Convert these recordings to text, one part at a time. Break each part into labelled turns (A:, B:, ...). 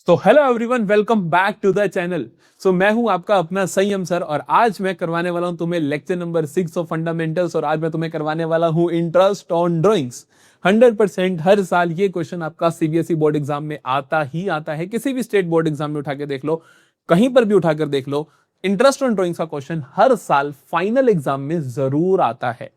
A: तो hello everyone, welcome back to the channel. मैं हूं आपका अपना संयम सर और आज मैं करवाने वाला हूं तुम्हें लेक्चर नंबर 6 ऑफ फंडामेंटल्स। और आज मैं तुम्हें करवाने वाला हूं इंटरेस्ट ऑन ड्राइंग्स। 100% हर साल ये क्वेश्चन आपका सीबीएसई बोर्ड एग्जाम में आता ही आता है। किसी भी स्टेट बोर्ड एग्जाम में उठा के देख लो, कहीं पर भी उठाकर देख लो, इंटरेस्ट ऑन ड्राइंग्स का क्वेश्चन हर साल फाइनल एग्जाम में जरूर आता है।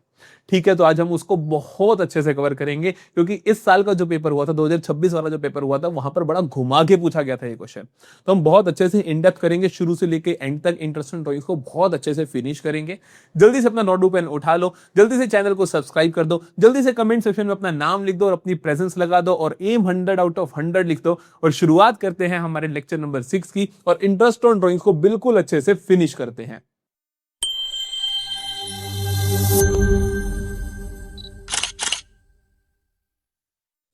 A: ठीक है, तो आज हम उसको बहुत अच्छे से कवर करेंगे क्योंकि इस साल का जो पेपर हुआ था, 2026 वाला जो पेपर हुआ था, वहां पर बड़ा घुमा के पूछा गया था ये क्वेश्चन। तो हम बहुत अच्छे से इन डेप्थ करेंगे, शुरू से लेके एंड तक इंटरेस्ट इन ड्राइंग्स को बहुत अच्छे से फिनिश करेंगे। जल्दी से अपना नोटबुक पेन उठा लो, जल्दी से चैनल को सब्सक्राइब कर दो, जल्दी से कमेंट सेक्शन में अपना नाम लिख दो और अपनी प्रेजेंस लगा दो और एम 100 आउट ऑफ 100 लिख दो। और शुरुआत करते हैं हमारे लेक्चर नंबर 6 की और इंटरेस्ट ऑन ड्राइंग्स को बिल्कुल अच्छे से फिनिश करते हैं।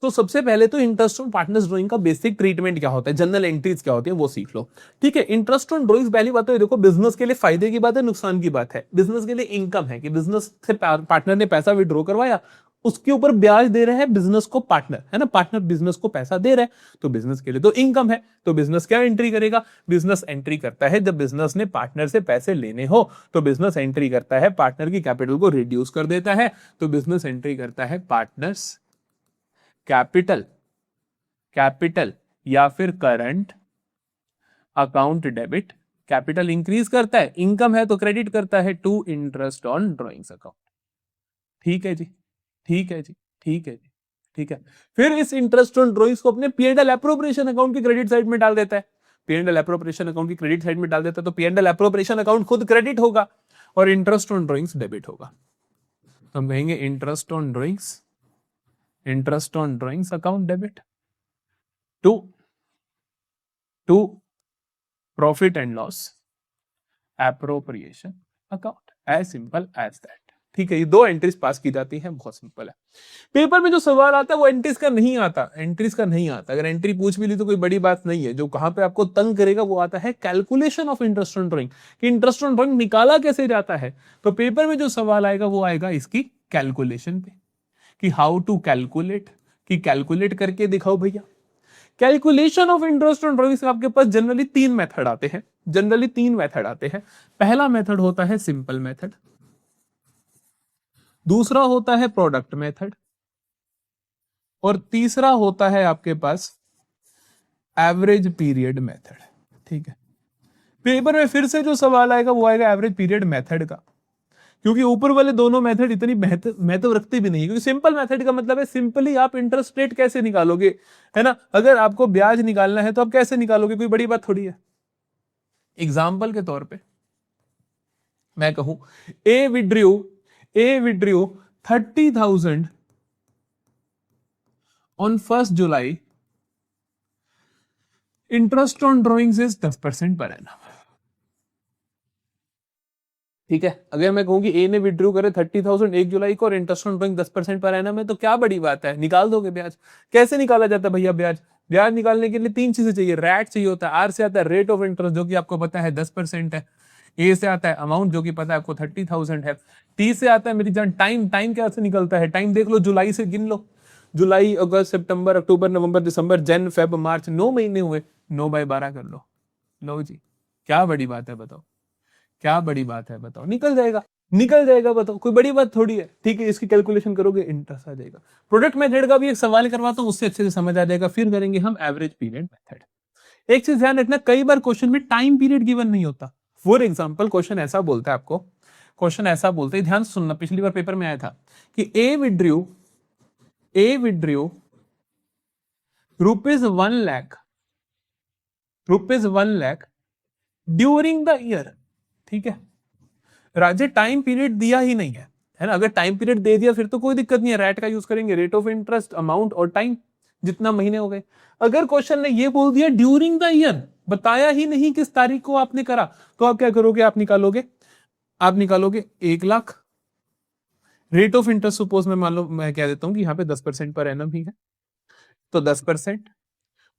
A: तो सबसे पहले तो इंटरेस्ट ऑन पार्टनर्स ड्राइंग का बेसिक ट्रीटमेंट क्या होता है, जनरल एंट्रीज क्या होती है, वो सीख लो। ठीक है, इंटरेस्ट ऑन ड्राइंग्स पहली बात तो देखो, बिजनेस के लिए फायदे की बात है, नुकसान की बात है। बिजनेस के लिए इनकम है कि बिजनेस से पार्टनर ने पैसा विड्रॉ करवाया, उसके ऊपर ब्याज दे रहे हैं बिजनेस को पार्टनर, है ना। पार्टनर बिजनेस को पैसा दे रहा है, तो बिजनेस के लिए तो इनकम है। तो बिजनेस क्या एंट्री करेगा? बिजनेस एंट्री करता है जब बिजनेस ने पार्टनर से पैसे लेने हो, तो बिजनेस एंट्री करता है पार्टनर की कैपिटल को रिड्यूस कर देता है, तो बिजनेस एंट्री करता है पार्टनर्स कैपिटल या फिर current account debit. Capital increase करता है, इनकम है तो क्रेडिट करता है to interest on drawings account. ठीक है जी, ठीक है जी, ठीक है जी, ठीक है। फिर इस इंटरेस्ट ऑन ड्राइंग्स को अपने पी&एल एप्रोप्रिएशन अकाउंट की क्रेडिट साइड में डाल देता है। पी&एल एप्रोप्रिएशन अकाउंट की क्रेडिट साइड में डाल देता है, तो पी&एल एप्रोप्रिएशन अकाउंट खुद क्रेडिट होगा और इंटरेस्ट ऑन ड्राइंग्स डेबिट होगा। तो हम कहेंगे interest on drawings account debit to profit and loss appropriation account, as simple as that. ठीक है, ये दो एंट्रीज पास की जाती हैं, बहुत सिंपल है। पेपर में जो सवाल आता है वो एंट्रीज का नहीं आता, अगर एंट्री पूछ भी ली तो कोई बड़ी बात नहीं है। जो कहां पे आपको तंग करेगा वो आता है calculation of interest on drawing, कि इंटरेस्ट ऑन ड्राइंग निकाला कैसे जाता है। तो पेपर में जो सवाल आएगा वो आएगा इसकी कैलकुलेशन पे, कि हाउ टू कैलकुलेट, कि कैलकुलेट करके दिखाओ भैया। Calculation of interest on drawings आपके पास जनरली तीन मेथड आते हैं। पहला मेथड होता है सिंपल मेथड, दूसरा होता है प्रोडक्ट मेथड और तीसरा होता है आपके पास एवरेज पीरियड मेथड। ठीक है, पेपर में फिर से जो सवाल आएगा वो आएगा एवरेज पीरियड मेथड का, क्योंकि ऊपर वाले दोनों मेथड इतनी महत्व रखते भी नहीं है। क्योंकि सिंपल मेथड का मतलब है सिंपली आप इंटरेस्ट रेट कैसे निकालोगे, है ना। अगर आपको ब्याज निकालना है तो आप कैसे निकालोगे, कोई बड़ी बात थोड़ी है। एग्जाम्पल के तौर पे मैं कहूं A withdrew 30,000 on 1 July, interest on drawings is 10% per annum. ठीक है, अगर मैं कहूं कि ए ने विड्रू करे 30,000 1 जुलाई को और interest on drawing 10% per annum है, तो क्या बड़ी बात है, निकाल दोगे ब्याज। कैसे निकाला जाता है भैया ब्याज निकालने के लिए तीन चीजें चाहिए। रैट चाहिए होता है, आर से आता है रेट ऑफ इंटरेस्ट जो कि आपको पता है 10% है, ए से आता है अमाउंट जो कि पता है आपको 30,000 है, टी से आता है मेरी जान टाइम कैसे निकलता है, टाइम देख लो, जुलाई से गिन लो, जुलाई अगस्त सितंबर अक्टूबर नवंबर दिसंबर जन फेब मार्च, 9 महीने हुए, 9/12 कर लो जी। क्या बड़ी बात है बताओ, निकल जाएगा बताओ, कोई बड़ी बात थोड़ी है। ठीक है, इसकी कैलकुलेशन करोगे इंटरेस्ट आ जाएगा। प्रोडक्ट मेथड का भी एक सवाल करवाता हूं, उससे अच्छे से समझ आ जाएगा। फिर करेंगे हम एवरेज पीरियड मेथड। एक चीज ध्यान रखना, कई बार क्वेश्चन में टाइम पीरियड गिवन नहीं होता। फॉर एग्जाम्पल क्वेश्चन ऐसा बोलता है आपको, ध्यान सुनना, पिछली बार पेपर में आया था कि A withdrew ₹1 lakh during the year. ठीक है, राजे टाइम पीरियड दिया ही नहीं है ना। अगर टाइम पीरियड दे दिया फिर तो कोई दिक्कत नहीं है, रैट का यूज करेंगे, रेट ऑफ इंटरेस्ट, अमाउंट और टाइम, जितना महीने हो गए। अगर क्वेश्चन ने ये बोल दिया ड्यूरिंग द ईयर, बताया ही नहीं किस तारीख को आपने करा, तो आप क्या करोगे, आप निकालोगे 1 lakh. Rate of interest suppose मैं मान लो मैं कह देता हूं कि यहाँ पे 10% पर एनम ही है, तो 10%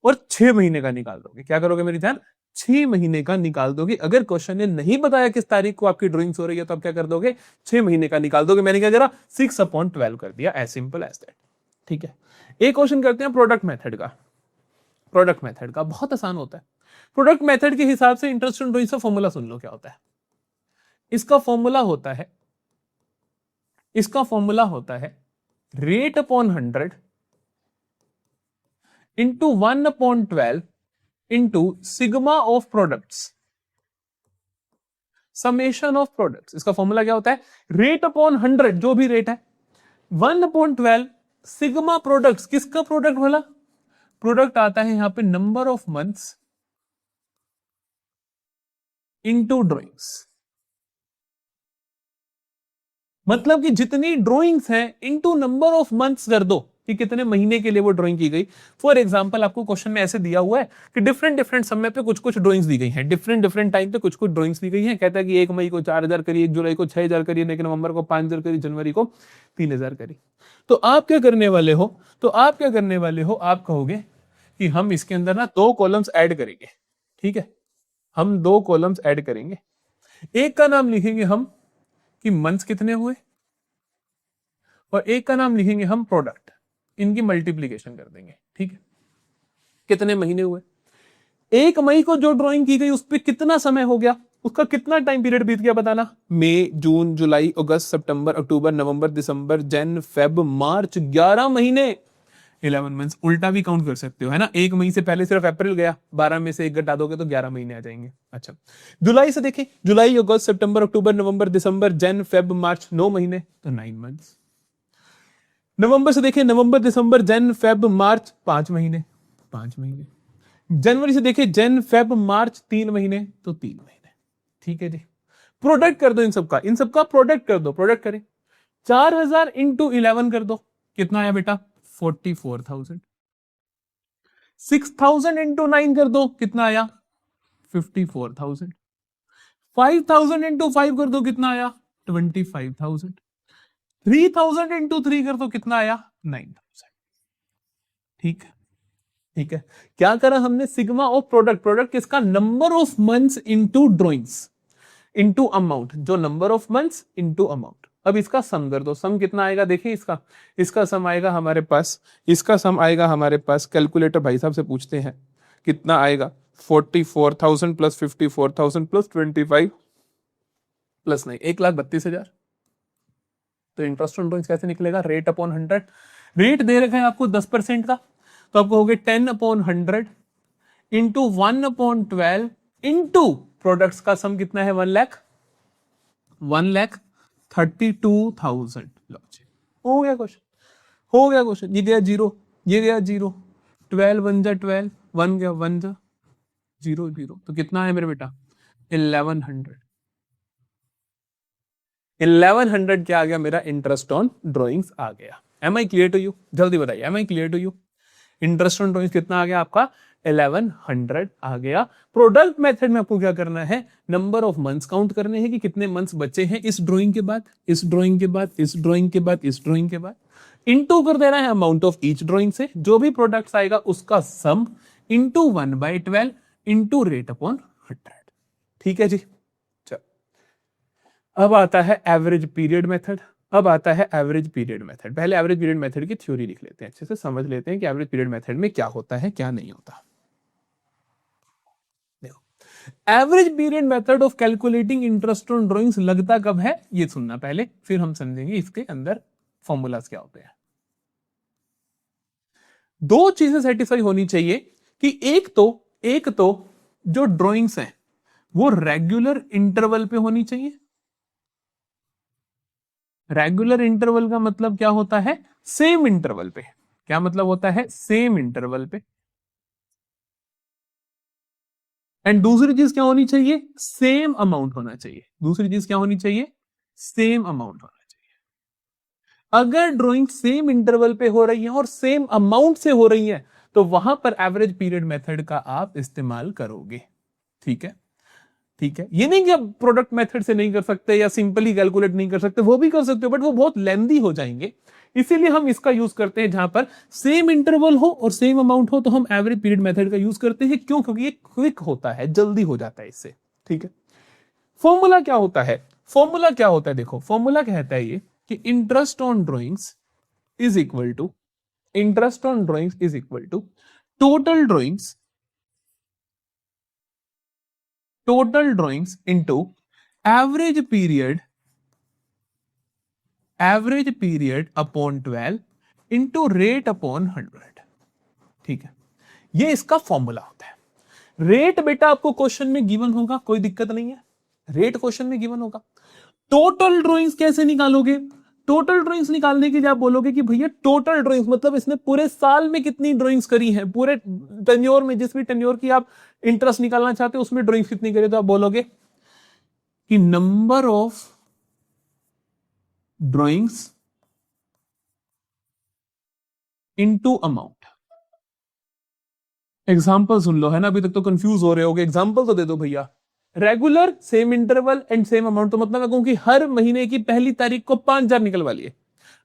A: और 6 महीने का निकाल दोगे। क्या करोगे मेरी ध्यान, 6 महीने का निकाल दोगे। अगर क्वेश्चन ने नहीं बताया किस तारीख को आपकी ड्राइंग्स हो रही है, तो आप क्या कर दोगे, 6 महीने का निकाल दोगे। मैंने क्या करा, 6/12 कर दिया, एज सिंपल एज दैट। ठीक है, एक क्वेश्चन करते हैं प्रोडक्ट मेथड का। प्रोडक्ट मेथड का, बहुत आसान होता है। प्रोडक्ट मेथड के हिसाब से इंटरेस्ट ऑन ड्राइंग्स का फॉर्मूला सुन लो क्या होता है। इसका फॉर्मूला होता है, इसका फॉर्मूला होता है rate upon 100 into 1/12 into sigma of products, summation of products. इसका फॉर्मूला क्या होता है, रेट अपॉन 100 जो भी रेट है, 1/12 सिग्मा प्रोडक्ट्स, किसका प्रोडक्ट बोला, प्रोडक्ट आता है यहां पे number of months into drawings. मतलब कि जितनी ड्राइंग्स हैं इनटू नंबर ऑफ मंथ्स कर दो कि कितने महीने के लिए वो ड्राइंग की गई। फॉर एग्जांपल आपको क्वेश्चन में ऐसे दिया हुआ है कि डिफरेंट डिफरेंट समय पे कुछ कुछ ड्राइंग्स दी गई हैं, डिफरेंट डिफरेंट टाइम पे कुछ कुछ ड्राइंग्स दी गई हैं। कहता है कि 1 मई को 4,000 करी, 1 जुलाई को 6,000 करी, 1 नवंबर को 5,000 करी, जनवरी को 3,000 करी। तो आप क्या करने वाले हो, आप कहोगे कि हम इसके अंदर ना 2 कॉलम्स ऐड करेंगे। ठीक है, हम 2 कॉलम्स ऐड करेंगे। एक का नाम लिखेंगे हम कि मंथ्स कितने हुए, और एक का नाम लिखेंगे हम प्रोडक्ट, इनकी मल्टीप्लीकेशन कर देंगे। ठीक है, कितने महीने हुए, 1 मई को जो ड्राइंग की गई उस पर कितना समय हो गया, उसका कितना टाइम पीरियड बीत गया बताना। मई, जून, जुलाई, अगस्त, सितंबर, अक्टूबर, नवंबर, दिसंबर, जन, फेब, मार्च, 11 महीने, 11 मंथ्स। उल्टा भी काउंट कर सकते हो, है ना। 1 मई से पहले सिर्फ अप्रैल गया, 12 में से 1 घटा दोगे तो 11 महीने आ जाएंगे। अच्छा, जुलाई से देखें, जुलाई, अगस्त, सितंबर, अक्टूबर, नवंबर, दिसंबर, जन, फेब, मार्च, 9 महीने, तो 9 मंथ्स। नवंबर से देखें, नवंबर, दिसंबर, जन, फेब, मार्च, 5 महीने, 5 महीने। जनवरी से देखें, जन, फेब, मार्च, 3 महीने, तो 3 महीने। ठीक है जी, प्रोडक्ट कर दो इन सबका प्रोडक्ट कर दो, प्रोडक्ट करें। 4,000 इंटू 11 कर दो, कितना आया बेटा, 44,000। 6,000 इंटू 9 कर दो, कितना आया, 54,000। 5,000 इंटू 5 कर दो, कितना आया, 25,000। 3,000 इंटू 3 कर दो, कितना आया, 9,000। ठीक है, ठीक है। क्या करा हमने, सिग्मा ऑफ प्रोडक्ट, प्रोडक्ट किसका, number of months into drawings into amount, जो number of months into amount. अब इसका सम कर दो, सम कितना आएगा, देखिए इसका सम आएगा हमारे पास, कैलकुलेटर भाई साहब से पूछते हैं कितना आएगा, 44,000 प्लस 54,000 प्लस 25 प्लस 9, 1,32,000। तो इंटरेस्ट ऑन ड्राइंग्स कैसे निकलेगा, रेट अपॉन 100, रेट दे रखा है आपको 10% का, तो आप कहोगे 10/100 इंटू 1/12 इंटू प्रोडक्ट्स का सम कितना है, 1,32,000। हो गया क्वेश्चन, ये गया जीरो, ये गया जीरो, 12 1 जा 12, 1 गया 1 जा 0 0, तो कितना है मेरे बेटा, 1100 क्या आ गया मेरा, इंटरेस्ट ऑन ड्राइंग्स आ गया। Am I clear to you, जल्दी बताइए, am I clear to you. Interest on drawings कितना आ गया आपका, 1100 आ गया। प्रोडक्ट मेथड में आपको क्या करना है, नंबर ऑफ मंथ्स काउंट करने हैं कि कितने मंथ्स बचे हैं इस ड्राइंग के बाद, इस ड्राइंग के बाद, इस ड्राइंग के बाद, इस ड्राइंग के बाद। इनटू कर देना है अमाउंट ऑफ ईच ड्राइंग से, जो भी प्रोडक्ट्स आएगा उसका सम इंटू 1/12 इंटू रेट अपॉन 100। ठीक है जी, चलो अब आता है एवरेज पीरियड मेथड। पहले एवरेज पीरियड मेथड की थ्योरी लिख लेते हैं, अच्छे से समझ लेते हैं कि एवरेज पीरियड मेथड में क्या होता है क्या नहीं होता। देखो, average period method of calculating interest on drawings लगता कब है, ये सुनना पहले, फिर हम समझेंगे इसके अंदर फॉर्मूलाज क्या होते हैं। 2 चीजें सेटिस्फाई होनी चाहिए कि एक तो जो ड्राइंग्स हैं वो रेगुलर इंटरवल पे होनी चाहिए। रेगुलर इंटरवल का मतलब क्या होता है, सेम इंटरवल पे। क्या मतलब होता है, सेम इंटरवल पे। एंड दूसरी चीज क्या होनी चाहिए, सेम अमाउंट होना चाहिए। सेम अमाउंट होना चाहिए। अगर ड्राइंग सेम इंटरवल पे हो रही है और सेम अमाउंट से हो रही है तो वहां पर एवरेज पीरियड मेथड का आप इस्तेमाल करोगे। ठीक है, ये नहीं कि आप प्रोडक्ट मेथड से नहीं कर सकते या सिंपली कैलकुलेट नहीं कर सकते, वो भी कर सकते हो, बट वो बहुत लेंदी हो जाएंगे। इसीलिए हम इसका यूज करते हैं, जहां पर सेम इंटरवल हो और सेम अमाउंट हो तो हम एवरेज पीरियड मेथड का यूज करते हैं। क्यों, क्योंकि ये क्विक होता है, जल्दी हो जाता है इससे। ठीक है, फॉर्मूला क्या होता है, देखो फॉर्मूला कहता है ये कि interest on drawings is equal to total drawings into average period upon 12 into rate upon 100। ठीक है, ये इसका फॉर्मूला होता है। रेट बेटा आपको क्वेश्चन में गिवन होगा, कोई दिक्कत नहीं है, रेट क्वेश्चन में गिवन होगा। टोटल ड्राइंग्स कैसे निकालोगे? टोटल ड्राइंग्स निकालने के लिए आप बोलोगे कि भैया टोटल ड्राइंग्स मतलब इसने पूरे साल में कितनी ड्राइंग्स करी है, पूरे टेन्योर में, जिस भी टेन्योर की आप इंटरेस्ट निकालना चाहते हो उसमें ड्राइंग्स कितनी करी, तो आप बोलोगे कि number of drawings into amount. Example सुन लो, है ना, अभी तक तो कंफ्यूज हो रहे होगे, एग्जाम्पल तो दे दो भैया। Regular, same interval and same amount, तो मतलब मैं कहूं कि हर महीने की पहली तारीख को 5,000 निकलवा लिए।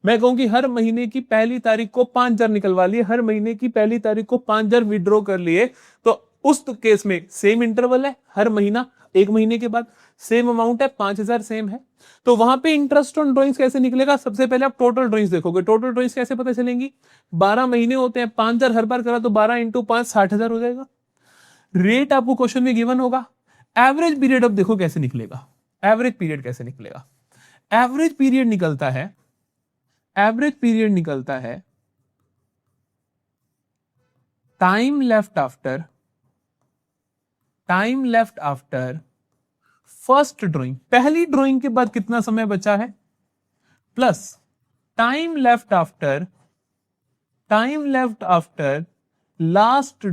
A: मैं कहूं कि हर महीने की पहली तारीख को 5,000 निकलवा लिए, हर महीने की पहली तारीख को 5,000 विड्रॉ कर लिए, तो उस केस में सेम इंटरवल है, हर महीना, एक महीने के बाद सेम अमाउंट है, 5,000 सेम है, तो वहां पे इंटरेस्ट ऑन ड्राइंग्स कैसे निकलेगा? सबसे पहले आप टोटल ड्राइंग्स देखोगे। टोटल ड्राइंग्स कैसे पता चलेंगी? 12 महीने होते हैं, 5,000 हर बार करा तो 12 इंटू 5 60,000 हो जाएगा। रेट आपको क्वेश्चन में गिवन होगा। एवरेज पीरियड अब देखो कैसे निकलेगा। एवरेज पीरियड कैसे निकलेगा? एवरेज पीरियड निकलता है time left after first drawing, पहली ड्राइंग के बाद कितना समय बचा है, plus time left after last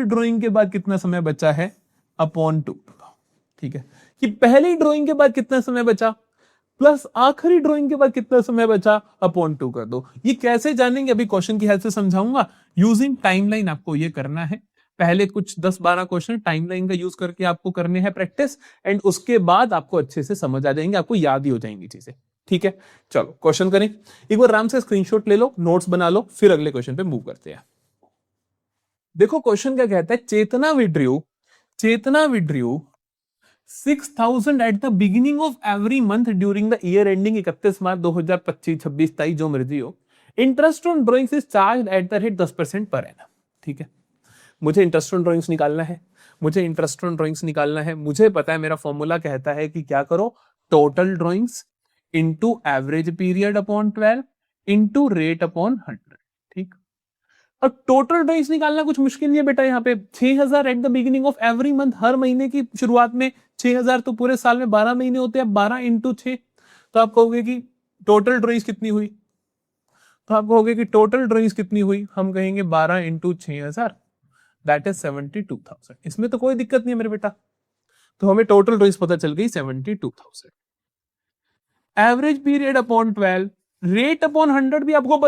A: drawing के बाद कितना समय बचा है, अपॉन 2। ठीक है, कि पहली ड्राइंग के बाद कितना समय बचा प्लस आखिरी ड्राइंग के बाद कितना समय बचा, अपॉन 2 कर दो। ये कैसे जानेंगे अभी क्वेश्चन की हेल्प से समझाऊंगा। यूजिंग टाइमलाइन आपको ये करना है। पहले कुछ 10-12 क्वेश्चन टाइमलाइन का यूज करके आपको करने हैं प्रैक्टिस, एंड उसके बाद आपको अच्छे से समझ आ जाएंगे, आपको याद ही हो जाएंगी चीजें। ठीक है, चलो क्वेश्चन करें। एक बार आराम से स्क्रीनशॉट ले लो, नोट्स बना लो, फिर अगले क्वेश्चन पे मूव करते हैं। देखो क्वेश्चन क्या कहता है, Chetna withdrew 6,000 at the beginning of every month during the year ending 31 March 2025, 26, 23 जो मर्जी हो। Interest on drawings is charge at the rate 10% per annum. ठीक है, मुझे इंटरेस्ट ऑन ड्राइंग्स निकालना है, मुझे पता है मेरा फॉर्मूला कहता है कि क्या करो, total drawings into average period upon 12 into rate upon 100। ठीक, अब टोटल ड्राइंग्स निकालना कुछ मुश्किल नहीं है बेटा। यहाँ पे 6,000 at the beginning of every month, हर महीने की शुरुआत में 6,000, तो पूरे साल में 12 महीने होते हैं, 12 इंटू 6, तो आप कहोगे कि टोटल ड्राइंग्स कितनी हुई, हम कहेंगे 12 इंटू 6,000, दैट इज 72,000। इसमें तो कोई दिक्कत नहीं है मेरे बेटा, तो हमें टोटल ड्राइंग्स पता चल गई 72,000। Average period upon 12, rate upon 100 भी आपको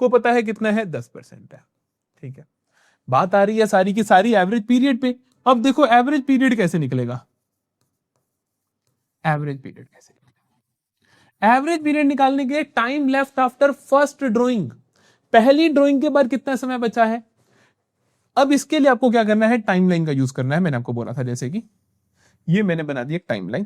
A: पता है, कितना है, 10% है। ठीक है, बात आ रही है सारी की सारी एवरेज पीरियड पे। अब देखो एवरेज पीरियड कैसे निकलेगा, एवरेज पीरियड निकालने के लिए time left after first drawing, पहली ड्राइंग के बाद कितना समय बचा है। अब इसके लिए आपको क्या करना है, टाइमलाइन का यूज करना है। मैंने आपको बोला था, जैसे कि ये मैंने बना दी एक टाइमलाइन।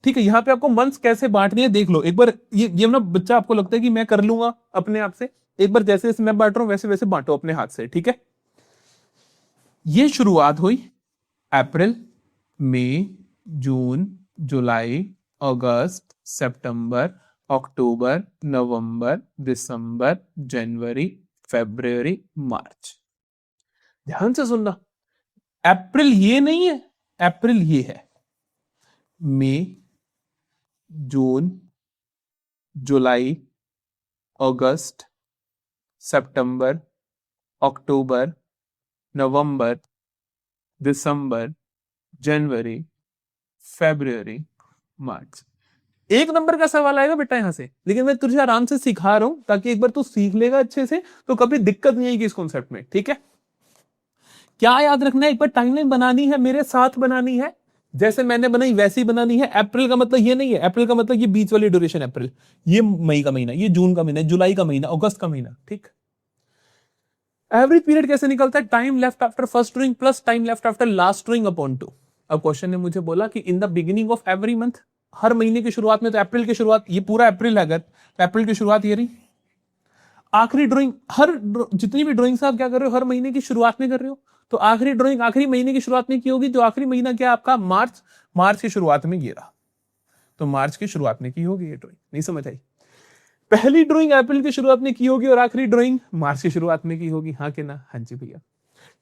A: ठीक है, यहां पे आपको मंथ्स कैसे बांटनी है देख लो एक बार। ये ना बच्चा आपको लगता है कि मैं कर लूंगा अपने आप से, एक बार जैसे जैसे मैं बांट रहा हूं वैसे वैसे बांटो अपने हाथ से। ठीक है, ये शुरुआत हुई अप्रैल, मई, जून, जुलाई, अगस्त, सितंबर, अक्टूबर, नवंबर, दिसंबर, जनवरी, फरवरी, मार्च। ध्यान से सुनना, अप्रैल ये नहीं है, अप्रैल ये है, मई, जून, जुलाई, अगस्त, सितंबर, अक्टूबर, नवंबर, दिसंबर, जनवरी, फरवरी, मार्च। एक नंबर का सवाल आएगा बेटा यहां से, लेकिन मैं तुझे आराम से सिखा रहा हूं ताकि एक बार तू सीख लेगा अच्छे से, तो कभी दिक्कत नहीं आएगी इस कॉन्सेप्ट में। ठीक है, क्या याद रखना है, एक बार टाइमलाइन बनानी है, मेरे साथ बनानी है, जैसे मैंने बनाई वैसी बनानी है। अप्रैल का मतलब ये नहीं है, अप्रैल का मतलब ये बीच वाली ड्यूरेशन अप्रैल, ये मई का महीना, ये जून का महीना, जुलाई का महीना, अगस्त का महीना। ठीक, एवरेज पीरियड कैसे निकलता है, time left after first drawing plus time left after last drawing upon 2। अब क्वेश्चन ने मुझे बोला कि in the beginning of every month, हर महीने की शुरुआत में, तो अप्रैल की शुरुआत, ये पूरा अप्रैल है अगर, तो अप्रैल की शुरुआत ये रही, आखिरी ड्राइंग जितनी भी ड्राइंग्स आप क्या कर रहे हो, हर महीने की शुरुआत में कर रहे हो, तो आखिरी ड्राइंग आखिरी महीने की शुरुआत में की होगी। जो आखिरी महीना क्या आपका, मार्च की शुरुआत में ये रहा, तो मार्च की शुरुआत में की होगी ये ड्राइंग। नहीं समझ आई? पहली ड्राइंग अप्रैल की शुरुआत में की होगी और आखिरी ड्राइंग मार्च की शुरुआत में की होगी। हाँ कि ना? हाँ जी भैया।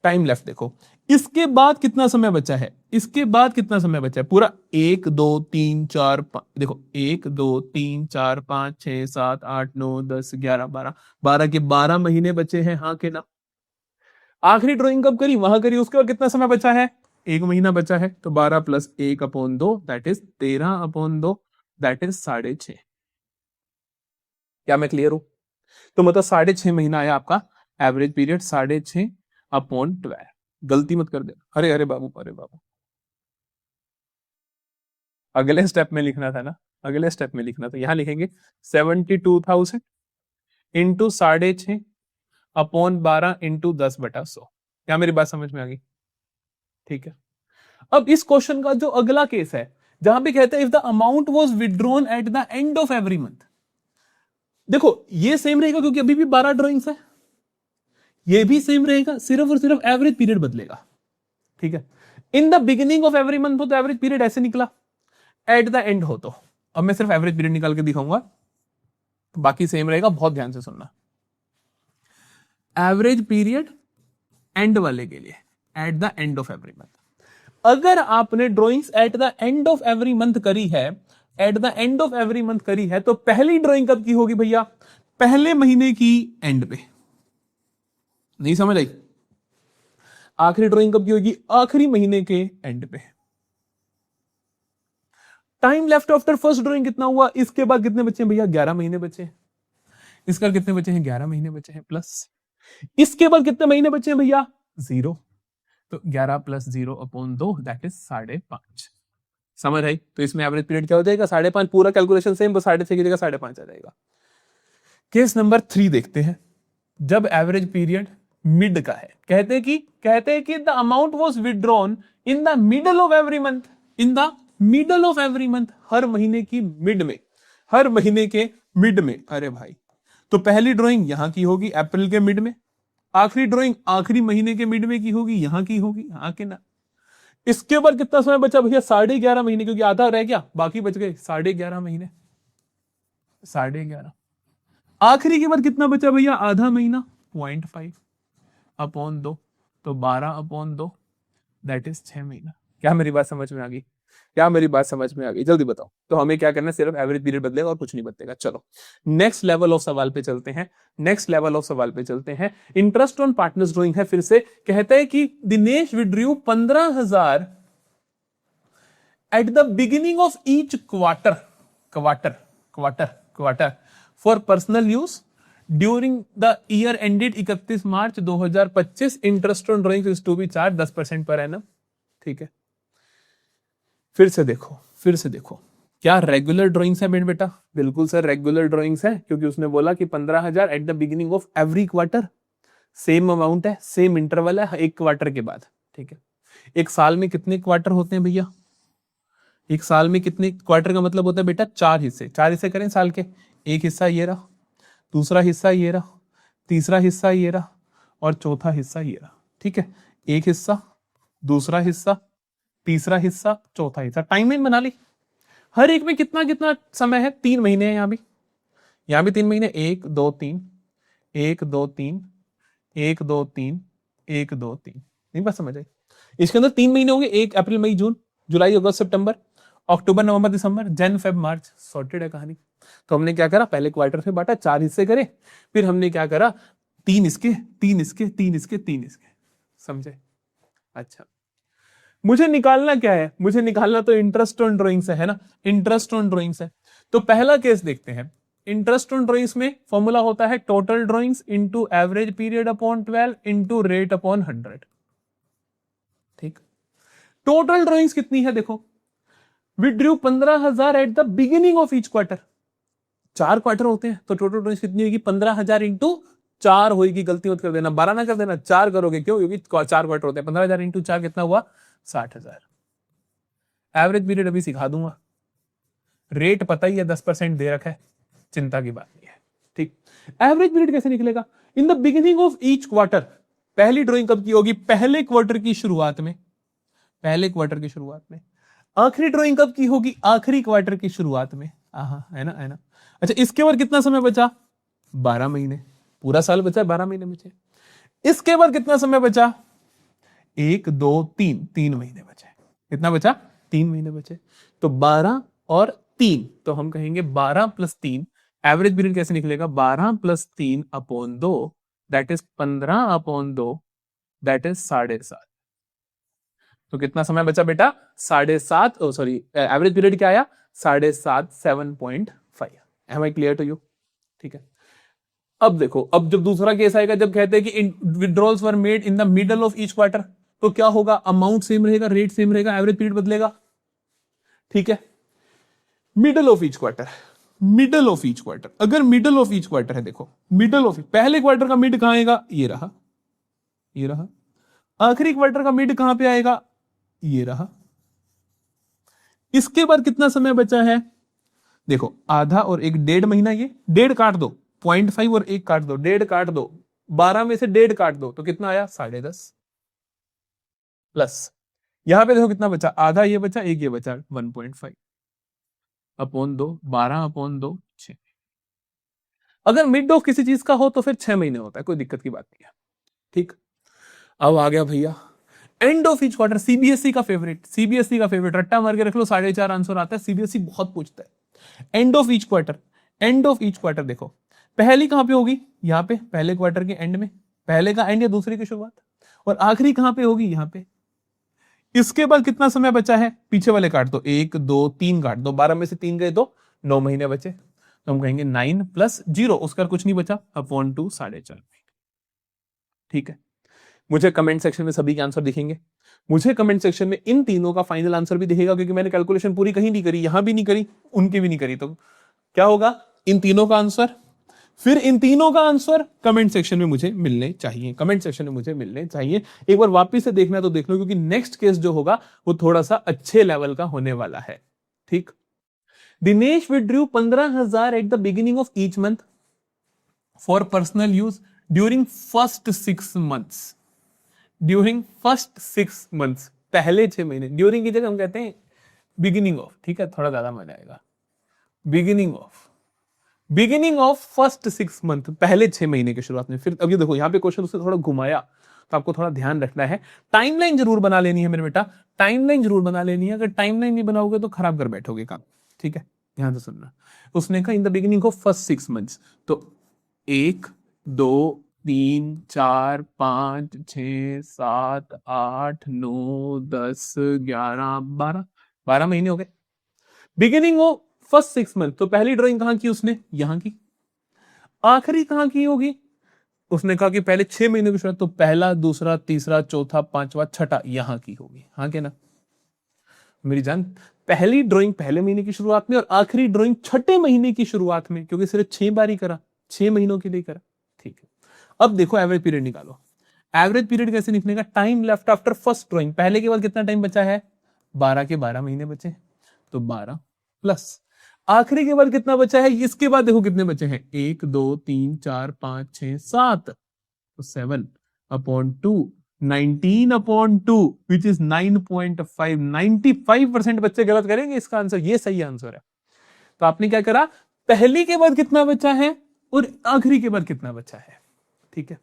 A: टाइम लेफ्ट देखो, इसके बाद कितना समय बचा है, इसके बाद कितना समय बचा है, पूरा 1 2 3 4 5, देखो 1 2 3 4 5 6 7 8 9 10 11 12, 12 के 12 महीने बचे हैं। हाँ कि ना? आखिरी ड्राइंग कब करी, वहां करी, उसके बाद कितना समय बचा है, 1 महीना बचा है, तो 12 + 1/2 दैट इज 13/2 दैट इज 6.5। क्या मैं क्लियर हूं? तो मतलब 6.5 महीना आया आपका एवरेज पीरियड, 6.5/12। गलती मत कर देना, अरे अरे बाबू, अरे बाबू, अगले स्टेप में लिखना था ना, अगले स्टेप में लिखना था। यहां लिखेंगे 72,000 इंटू 6.5/12 इंटू 10/100। क्या मेरी बात समझ में आ गई? ठीक है। अब इस क्वेश्चन का जो अगला केस है, जहां पे कहते हैं if the amount was withdrawn eight the end of every month, देखो ये सेम रहेगा क्योंकि अभी भी 12 ड्रॉइंग्स है, ये भी सेम रहेगा, सिर्फ और सिर्फ एवरेज पीरियड बदलेगा। ठीक है। इन the beginning of every month हो तो एवरेज पीरियड ऐसे निकला, एट द एंड हो तो, अब मैं सिर्फ एवरेज पीरियड निकाल के दिखाऊंगा, तो बाकी सेम रहेगा, बहुत ध्यान से सुनना। एवरेज पीरियड एंड वाले के लिए, eight the end of every month, अगर आपने drawings eight the end of every month करी है, eight the end of every month करी है, तो पहली ड्रॉइंग कब की होगी भैया, पहले महीने की एंड पे। नहीं समझ आई? आखिरी ड्रॉइंग कब की होगी, आखिरी महीने के एंड पे। Time left after first drawing कितना हुआ, इसके बाद कितने बचे हैं भैया, 11 महीने बचे हैं। इसका कितने बचे हैं, 11 महीने बचे हैं, प्लस इसके बाद कितने महीने बचे हैं भैया, 0, तो 11 + 0/2 दैट इज 5.5। समझ आई? तो इसमें एवरेज पीरियड क्या हो जाएगा, 5.5। पूरा कैलकुलेशन सेम, बस 6.5 की जगह 5.5 आ जाएगा। केस नंबर 3 देखते हैं। जब एवरेज पीरियड मिड का है, कहते हैं कि the amount was withdrawn in the middle of every month, in the middle of every month, हर महीने की मिड में, हर महीने के मिड में। अरे भाई, तो पहली ड्राइंग यहां की होगी अप्रैल के मिड में, आखिरी ड्राइंग आखिरी महीने के मिड में की होगी, यहां की होगी। हाँ कि ना? इसके बाद कितना समय बचा भैया, 11.5 महीने, क्योंकि आधा रह गया, बाकी बच गए 11.5 महीने, 11.5। आखिरी के बाद कितना बचा भैया, आधा महीना, 0.5/2, तो 12/2 दैट इज 6 महीना। क्या मेरी बात समझ में आ गई? क्या मेरी बात समझ में आ गई? जल्दी बताओ। तो हमें क्या करना है, सिर्फ एवरेज पीरियड बदलेगा और कुछ नहीं बदलेगा। चलो नेक्स्ट लेवल ऑफ सवाल पे चलते हैं, नेक्स्ट लेवल ऑफ सवाल पे चलते हैं। इंटरेस्ट ऑन पार्टनर्स ड्राइंग है, फिर से कहता है कि Dinesh withdrew 15,000 at the beginning of each quarter for personal use during the year ended 31 March 2025। Interest on drawing is to be charge 10% per annum. ठीक है। फिर से देखो, क्या रेगुलर ड्राइंग्स है मेरे बेटा? बिल्कुल सर, रेगुलर ड्राइंग्स है, क्योंकि उसने बोला कि 15,000 at the beginning of every quarter, same amount है, सेम इंटरवल है, एक क्वार्टर के बाद। ठीक है। एक साल में कितने क्वार्टर होते हैं भैया? एक साल में कितने क्वार्टर का मतलब होता है बेटा, 4 हिस्से। 4 हिस्से करें साल के, एक हिस्सा ये रहा, दूसरा हिस्सा ये रहा, तीसरा हिस्सा ये रहा, और चौथा हिस्सा ये रहा। ठीक है। एक हिस्सा, दूसरा हिस्सा, तीसरा हिस्सा, चौथा हिस्सा। टाइमलाइन बना ली। हर एक में कितना कितना समय है, 3 महीने है। यहां भी 3 महीने, 1 2 3, 1 2 3, 1 2 3, 1 2 3। नहीं बात समझ आई? इसके अंदर 3 महीने होंगे, 1 अप्रैल मई जून जुलाई अगस्त सितंबर अक्टूबर नवंबर दिसंबर जन फेब मार्च। सॉर्टेड है कहानी। तो हमने क्या करा, पहले क्वार्टर से बांटा, 4 हिस्से करे, फिर हमने क्या करा, 3 इसके, 3 इसके, 3 इसके, 3 इसके। समझे? अच्छा, मुझे निकालना क्या है, मुझे निकालना तो इंटरेस्ट ऑन ड्राइंग्स है ना, इंटरेस्ट ऑन ड्राइंग्स है। तो पहला केस देखते हैं। इंटरेस्ट ऑन ड्राइंग्स में फॉर्मूला होता है total drawings into average period upon 12 into rate upon 100। ठीक। टोटल ड्राइंग्स कितनी है देखो, withdrew 15,000 at the beginning of each quarter. 4 quarter होते हैं, तो टोटल ड्राइंग्स कितनी होगी, 15,000 इंटू 4 होगी। गलती मत कर देना, 12 ना कर देना, 4 करोगे। क्यों? क्योंकि 4 क्वार्टर होते हैं। 15,000 इंटू 4 कितना हुआ, 60,000। एवरेज पीरियड अभी सिखा दूंगा, रेट पता ही है, 10% दे रखा है, चिंता की बात नहीं है। ठीक। एवरेज पीरियड कैसे निकलेगा? इन the beginning of each quarter. पहली ड्राइंग कब की होगी? पहले क्वार्टर की शुरुआत में, पहले क्वार्टर की शुरुआत में। आखिरी ड्राइंग कब की होगी? आखिरी क्वार्टर की शुरुआत में। है ना, है ना। अच्छा, इसके बाद कितना समय बचा? 12 महीने। पूरा साल बचा है, 12 महीने बचे। इसके बाद कितना समय बचा? 1 2 3, 3 महीने बचे। कितना बचा? 3 महीने बचे। तो 12 और 3, तो हम कहेंगे 12 प्लस 3। एवरेज पीरियड कैसे निकलेगा? 12 plus 3 upon 2, that is 15 upon 2, that is 7.5। तो कितना समय बचा बेटा? 7.5। सॉरी, एवरेज पीरियड क्या आया? 7.5, 7.5। Am I clear to you? ठीक है। अब देखो, अब जब दूसरा केस आएगा, जब कहते हैं कि withdrawals were made in the middle of each quarter, तो क्या होगा? अमाउंट सेम रहेगा, रेट सेम रहेगा, एवरेज पीरियड बदलेगा। ठीक है। Middle of each quarter, middle of each quarter, अगर मिडल ऑफ ईच क्वार्टर है, देखो मिडल ऑफ, पहले क्वार्टर का मिड कहां आएगा? ये रहा, ये रहा। आखिरी क्वार्टर का मिड कहां पे आएगा? ये रहा। इसके बाद कितना समय बचा है? देखो, आधा और एक, 1.5 महीना। ये 1.5 काट दो, 0.5 और 1 काट दो, 1.5 काट दो, 12 में से 1.5 काट दो, तो कितना आया? 10.5 प्लस यहां पे देखो कितना बचा? आधा ये बचा, एक ये बचा, 1.5 अपॉन 2, 12 अपॉन 2, 6। अगर मिड ऑफ किसी चीज का हो तो फिर 6 महीने होता है, कोई दिक्कत की बात नहीं है। ठीक। अब आ गया भैया end of each quarter. CBSE का फेवरेट, सीबीएसई का फेवरेट, रट्टा मार के रख लो, 4.5 आंसर आता है। सीबीएसई बहुत पूछता है। End of each quarter, end of each quarter देखो, पहली कहां पे होगी? यहां पे, पहले क्वार्टर के एंड में। पहले का एंड या दूसरे की शुरुआत। और आखिरी कहां पे होगी? यहां पे। इसके बाद कितना समय बचा है? पीछे वाले काट दो, 1 2 3 काट दो, 12 में से 3 गए तो 9 महीने बचे। तो हम कहेंगे 9 प्लस 0, उसका कुछ नहीं बचा, अपॉन 2, 4.5 महीने। ठीक है। मुझे कमेंट सेक्शन में सभी के आंसर दिखेंगे। मुझे कमेंट सेक्शन में इन तीनों का फाइनल आंसर भी दिखेगा, क्योंकि मैंने कैलकुलेशन पूरी कहीं नहीं करी, यहां भी नहीं करी, उनकी भी नहीं करी। तो क्या होगा? इन तीनों का आंसर, फिर इन तीनों का आंसर कमेंट सेक्शन में मुझे मिलने चाहिए, कमेंट सेक्शन में मुझे मिलने चाहिए। एक बार वापस से देखना तो देख लो, क्योंकि नेक्स्ट केस जो होगा वो थोड़ा सा अच्छे लेवल का होने वाला है। ठीक। Dinesh withdrew 15,000 at the beginning of each month for personal use during first 6 months. During first 6 months, पहले 6 महीने। ड्यूरिंग की जगह हम कहते हैं बिगिनिंग ऑफ। ठीक है, थोड़ा ज्यादा मजा आएगा। Beginning of, beginning of first 6 month, पहले 6 महीने की शुरुआत में। फिर अब ये देखो, यहां पे क्वेश्चन उससे थोड़ा घुमाया, तो आपको थोड़ा ध्यान रखना है। टाइमलाइन जरूर बना लेनी है मेरे बेटा, टाइमलाइन जरूर बना लेनी है। अगर टाइमलाइन नहीं बनाओगे तो खराब कर बैठोगे काम। ठीक है, ध्यान से सुनना। उसने कहा इन the beginning of first 6 months, तो 1 2 3 4 5 6 7 8 9 10 11 12, 12 महीने हो गए। बिगिनिंग ऑफ फर्स्ट 6 मंथ, तो पहली ड्राइंग कहां की उसने? यहां की। आखिरी कहां की होगी? उसने कहा कि पहले 6 महीने की शुरुआत, तो पहला, दूसरा, तीसरा, चौथा, पांचवा, छठा यहां की होगी। हाँ के ना मेरी जान? पहली ड्राइंग पहले महीने की शुरुआत में और आखिरी ड्राइंग छठे महीने की शुरुआत में, क्योंकि सिर्फ 6 बार ही करा, 6 महीनों के लिए करा। ठीक है। अब देखो एवरेज पीरियड निकालो। एवरेज पीरियड कैसे निकलेगा? Time left after first drawing, पहले के बाद कितना टाइम बचा है? 12 के 12 महीने बचे, तो 12 प्लस आखिरी के बाद कितना बचा है? इसके बाद देखो कितने बचे हैं, 1 2 3 4 5 6 7, तो 7 अपॉन 2, 19 अपॉन 2, विच इज 9.5। 95% बच्चे गलत करेंगे इसका आंसर, ये सही आंसर है। तो आपने क्या करा? पहली के बाद कितना बचा है और आखिरी के बाद कितना बचा है। ठीक है।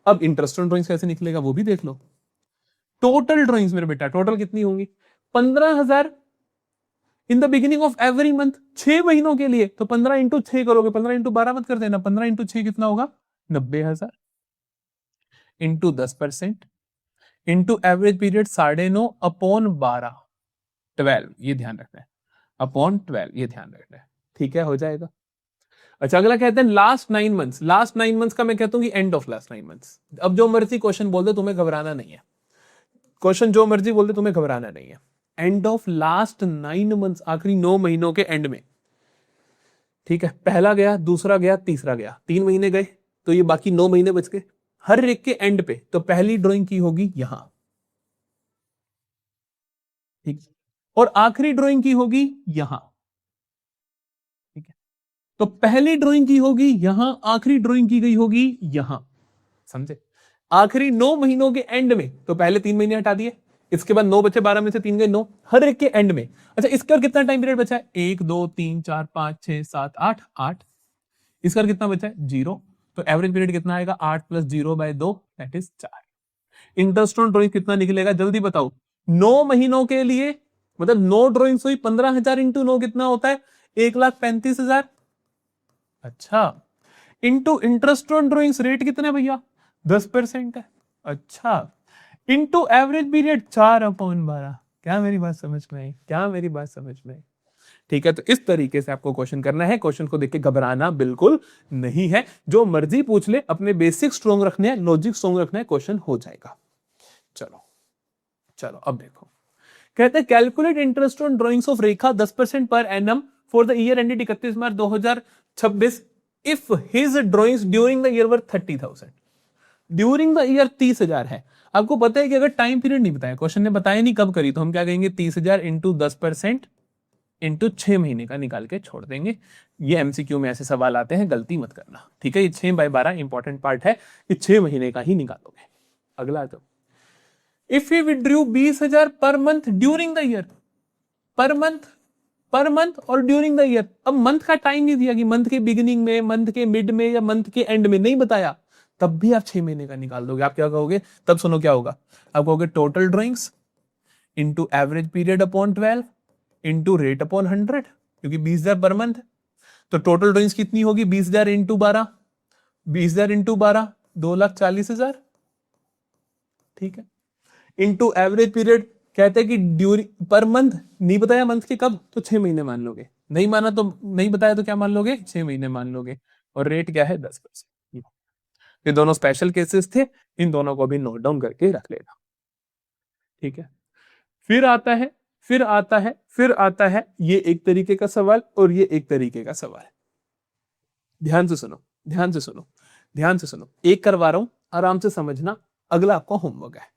A: अब इंटरेस्ट ऑन ड्राइंग्स कैसे निकलेगा वो भी देख लो। टोटल ड्राइंग्स मेरे बेटा, टोटल कितनी होंगी? 15,000 इन the beginning of every month, 6 महीनों के लिए। तो 15 इंटू 6 करोगे, 15 इंटू 12 मत कर देना, 15 इंटू 6 कितना होगा? 90,000 into 10% into average period 9.5 upon 12, 12, ये ध्यान रखना है, अपॉन 12, ये ध्यान रखना है। ठीक है, हो जाएगा। अच्छा, अगला कहते हैं लास्ट 9 मंथ्स। लास्ट 9 मंथ्स का मैं कहता हूं कि एंड ऑफ लास्ट 9 मंथ्स। अब जो मर्जी क्वेश्चन बोल दे, तुम्हें घबराना नहीं है। क्वेश्चन जो मर्जी बोल दे, तुम्हें घबराना नहीं है। एंड ऑफ लास्ट 9 मंथ्स, आखिरी 9 महीनों के एंड में। ठीक है, पहला गया, दूसरा गया, तीसरा गया, 3 महीने गए, तो ये बाकी 9 महीने बच गए हर एक के एंड पे। तो पहली ड्राइंग की होगी यहां, ठीक, और आखिरी ड्राइंग की होगी यहां। ठीक है, तो पहली ड्राइंग की होगी यहां, आखिरी ड्राइंग की गई होगी यहां, समझे? आखिरी 9 महीनों के एंड में, तो पहले 3 महीने हटा दिए, इसके बाद 9 बचे, 12 में से 3 गए 9, हर एक के एंड में। अच्छा, इसका कितना टाइम पीरियड बचा है? 1 2 3 4 5 6 7 8 8। इसका कितना बचा है? 0। तो एवरेज पीरियड कितना आएगा? 8 + 0/2 that is 4। Interest on drawing कितना निकलेगा जल्दी बताओ? 9 महीनों के लिए मतलब 9 ड्राइंग्स हुई, 15,000 इंटू 9 कितना होता है? 1,35,000। अच्छा, into interest on drawings rate कितना है भैया? 10% है। अच्छा, इंटू एवरेज पीरियड 4/12। क्या मेरी बात समझ में आई? क्या मेरी बात समझ में आई? ठीक है, तो इस तरीके से आपको क्वेश्चन करना है। क्वेश्चन को देख के घबराना बिल्कुल नहीं है, जो मर्जी पूछ ले, अपने बेसिक स्ट्रॉन्ग रखने हैं, लॉजिक स्ट्रॉन्ग रखना है, क्वेश्चन हो जाएगा। चलो चलो अब देखो, कहते हैं calculate interest on drawings of Rekha 10% per annum for the year ended 31 March 2026 if his drawings during the year were 30,000। During the year 30,000 है। आपको पता है कि अगर टाइम पीरियड नहीं बताया, क्वेश्चन ने बताया नहीं कब करी, तो हम क्या कहेंगे? 30,000 इंटू 10% इंटू 6 महीने का निकाल के छोड़ देंगे। ये एमसीक्यू में ऐसे सवाल आते हैं, गलती मत करना, ठीक है? ये 6/12 इंपॉर्टेंट पार्ट है, ये 6 महीने का ही निकालोगे। अगला तो if you withdrew 20,000 per month during the year, per month और ड्यूरिंग द ईयर। अब मंथ का टाइम नहीं दिया कि मंथ के बिगिनिंग में, मंथ के मिड में या मंथ के एंड में, नहीं बताया, तब भी आप 6 महीने का निकाल दोगे। आप क्या कहोगे? तब सुनो क्या होगा, आप कहोगे total drawings into average period upon 12 into rate upon 100, क्योंकि 20,000 पर मंथ। तो टोटल ड्राइंग्स कितनी होगी? 20,000 इंटू 12, 20,000 इंटू 12 2,40,000, ठीक है? इंटू एवरेज पीरियड, कहते हैं कि ड्यूरिंग पर मंथ, नहीं बताया मंथ के कब, तो 6 महीने मान लोगे। नहीं माना तो नहीं बताया तो क्या मान लोगे? 6 महीने मान लोगे। और रेट क्या है? 10%। ये दोनों स्पेशल केसेस थे, इन दोनों को भी नोट डाउन करके रख लेना, ठीक है? फिर आता है, फिर आता है, फिर आता है ये एक तरीके का सवाल और ये एक तरीके का सवाल। ध्यान से सुनो, ध्यान से सुनो, ध्यान से सुनो, एक करवा रहा हूं, आराम से समझना, अगला आपका होमवर्क है।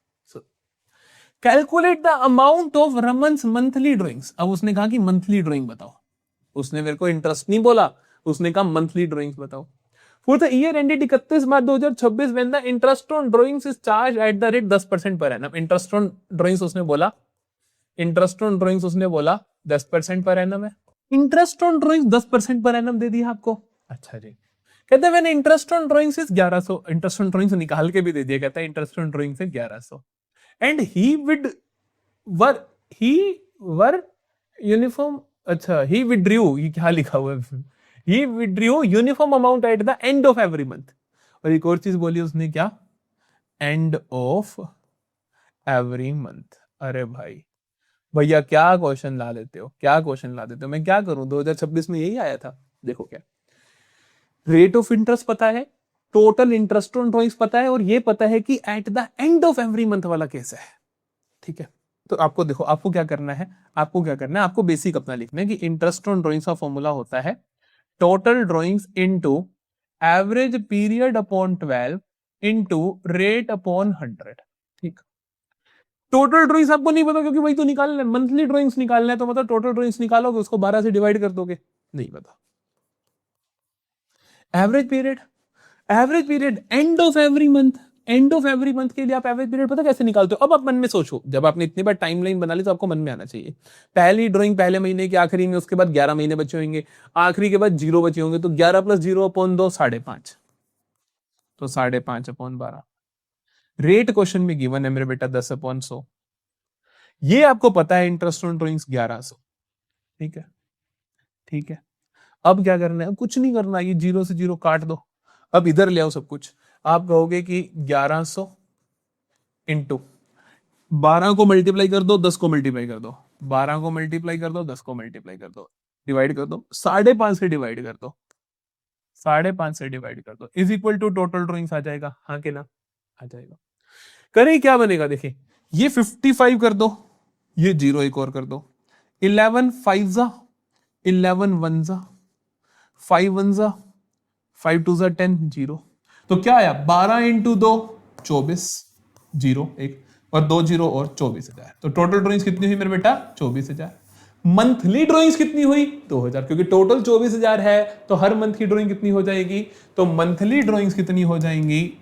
A: Calculate the amount of Raman's monthly drawings. अब उसने कहा कि मंथली ड्राइंग बताओ, उसने मेरे को इंटरेस्ट नहीं बोला, उसने कहा मंथली ड्राइंग्स बताओ। For the year ended 31 March 2026 when the interest on drawings is charge at the rate 10% per annum. Interest on drawings उसने बोला, इंटरेस्ट ऑन ड्राइंग्स उसने बोला 10% पर एनम है। Interest on drawings 10% per annum दे दिया आपको। अच्छा जी, कहते हैं मैंने interest on drawings is 1100, interest on drawings निकाल के भी दे दिया, कहता है interest on drawings is 1100 and he withdrew uniform. अच्छा, ही विड्रू, ये क्या लिखा हुआ है? He withdrew uniform amount at the end of every month. और एक और चीज बोली उसने, क्या? End of every month. अरे भाई भैया क्या क्वेश्चन ला लेते हो, क्या क्वेश्चन ला देते हो, मैं क्या करूं? 2026 में यही आया था। देखो क्या, रेट ऑफ इंटरेस्ट पता है, टोटल इंटरेस्ट ऑन ड्राइंग्स पता है, और ये पता है कि eight the end of every month वाला केस है, ठीक है? तो आपको देखो, आपको क्या करना है, आपको क्या करना है, आपको बेसिक अपना लिखना है कि इंटरेस्ट ऑन ड्राइंग्स का फॉर्मूला होता है total drawings into average period upon 12 into rate upon 100, ठीक? टोटल ड्राइंग्स आपको नहीं पता क्योंकि वही तो निकालना है, मंथली ड्राइंग्स निकालना है, तो मतलब टोटल ड्राइंग्स निकालोगे, उसको 12 से डिवाइड कर दोगे, नहीं पता। Average period, average period and of every month, and of every month के लिए आप एवरेज पीरियड पता कैसे निकालते हो? अब आप मन में सोचो, जब आपने इतनी बार टाइमलाइन बना ली तो आपको मन में आना चाहिए। पहली ड्राइंग पहले महीने के आखिरी में, उसके बाद 11 महीने बचे होंगे, आखिरी के बाद 0 बचे होंगे, तो 11 + 0/2 5.5, तो 5.5/12। रेट क्वेश्चन में गिवन है मेरे बेटा 10/100। ये आपको पता है इंटरेस्ट ऑन ड्राइंग्स 1100, ठीक है? ठीक है, अब क्या करना है? कुछ नहीं करना, ये 0 से 0 काट दो, अब इधर ले आओ सब कुछ। आप कहोगे कि 1100 इंटू 12 को मल्टीप्लाई कर दो, 10 को मल्टीप्लाई कर दो, 12 को मल्टीप्लाई कर दो, 10 को मल्टीप्लाई कर दो, डिवाइड कर दो, 5.5 से डिवाइड कर दो, 5.5 से डिवाइड कर दो, is equal to total drawings आ जाएगा, हाँ के ना? आ जाएगा। करें क्या बनेगा? देखिए, ये 55 कर दो, ये 0 एक और कर दो, 11 5 जा, 11 1 जा, 5 1 जा, 5 2 जा 10, 0। तो क्या आया? 12 इंटू 2 24, 0 1 और 2 0 और 24,000। तो टोटल ड्राइंग्स कितनी हुई मेरे बेटा? 24,000। मंथली ड्राइंग्स कितनी हुई 2000, क्योंकि टोटल 24,000 है तो हर मंथ की ड्राइंग कितनी हो जाएगी, तो मंथली ड्राइंग्स कितनी हो जाएंगी,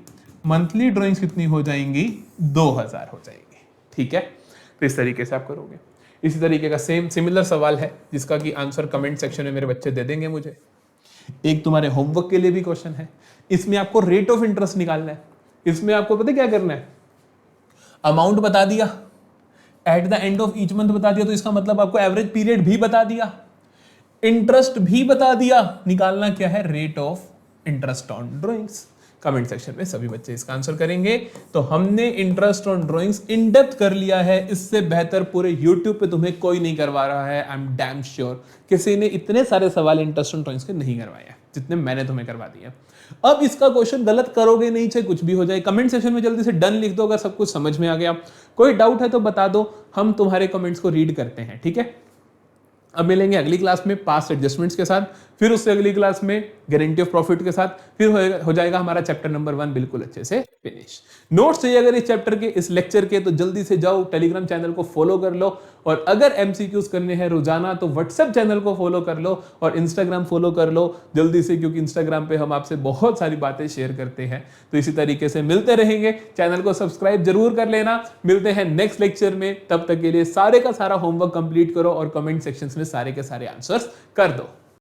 A: मंथली ड्राइंग्स कितनी हो जाएंगी 2000 हो जाएगी। ठीक है, तो इस तरीके से आप करोगे। इसी तरीके का सिमिलर सवाल है जिसका कि आंसर कमेंट सेक्शन में मेरे बच्चे दे देंगे मुझे। एक तुम्हारे होमवर्क के लिए भी क्वेश्चन है, इसमें आपको रेट ऑफ इंटरेस्ट निकालना है। इसमें आपको पता क्या करना है, अमाउंट बता दिया, eight the end of each month बता दिया, तो इसका मतलब आपको एवरेज पीरियड भी बता दिया, इंटरेस्ट भी बता दिया, निकालना क्या है, rate of interest on drawings. Comment section में सभी बच्चे इसका आंसर करेंगे। तो हमने interest on drawings in depth कर लिया है, इससे बेहतर पूरे यूट्यूब पे तुम्हें कोई नहीं करवा रहा है। आई एम डैम श्योर किसी ने इतने सारे सवाल इंटरेस्ट ऑन ड्राइंग्स के नहीं करवाए जितने मैंने तुम्हें करवा दिए। अब इसका क्वेश्चन गलत करोगे नहीं, चाहे कुछ भी हो जाए। कमेंट सेक्शन में जल्दी से डन लिख दो अगर सब कुछ समझ में आ गया। कोई डाउट है तो बता दो, हम तुम्हारे कमेंट्स को रीड करते हैं। ठीक है, अब मिलेंगे अगली क्लास में पास्ट एडजस्टमेंट्स के साथ, फिर उससे अगली क्लास में गारंटी ऑफ प्रॉफिट के साथ, फिर हो जाएगा हमारा चैप्टर नंबर 1 बिल्कुल अच्छे से फिनिश। नोट्स चाहिए अगर इस चैप्टर के, इस लेक्चर के, तो जल्दी से जाओ टेलीग्राम चैनल को फॉलो कर लो, और अगर एमसीक्यूज करने हैं रोजाना तो व्हाट्सएप चैनल को फॉलो कर लो और इंस्टाग्राम फॉलो कर लो जल्दी से, क्योंकि इंस्टाग्राम पे हम आपसे बहुत सारी बातें शेयर करते हैं। तो इसी तरीके से मिलते रहेंगे, चैनल को सब्सक्राइब जरूर कर लेना। मिलते हैं नेक्स्ट लेक्चर में, तब तक के लिए सारे का सारा होमवर्क कंप्लीट करो और कमेंट सेक्शन में सारे के सारे आंसर्स कर दो।